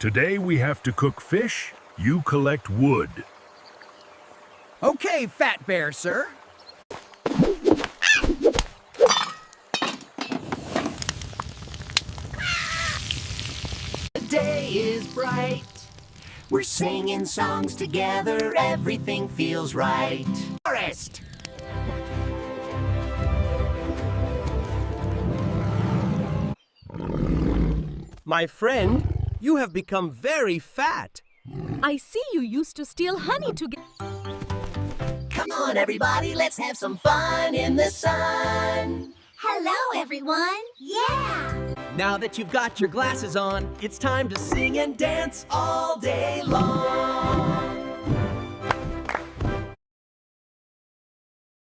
Today we have to cook fish, you collect wood. Okay, Fat Bear, sir. The day is bright. We're singing songs together, everything feels right. Forest! My friend, you have become very fat. I see you used to steal honey to get... Come on, everybody, let's have some fun in the sun. Hello, everyone. Yeah! Now that you've got your glasses on, it's time to sing and dance all day long.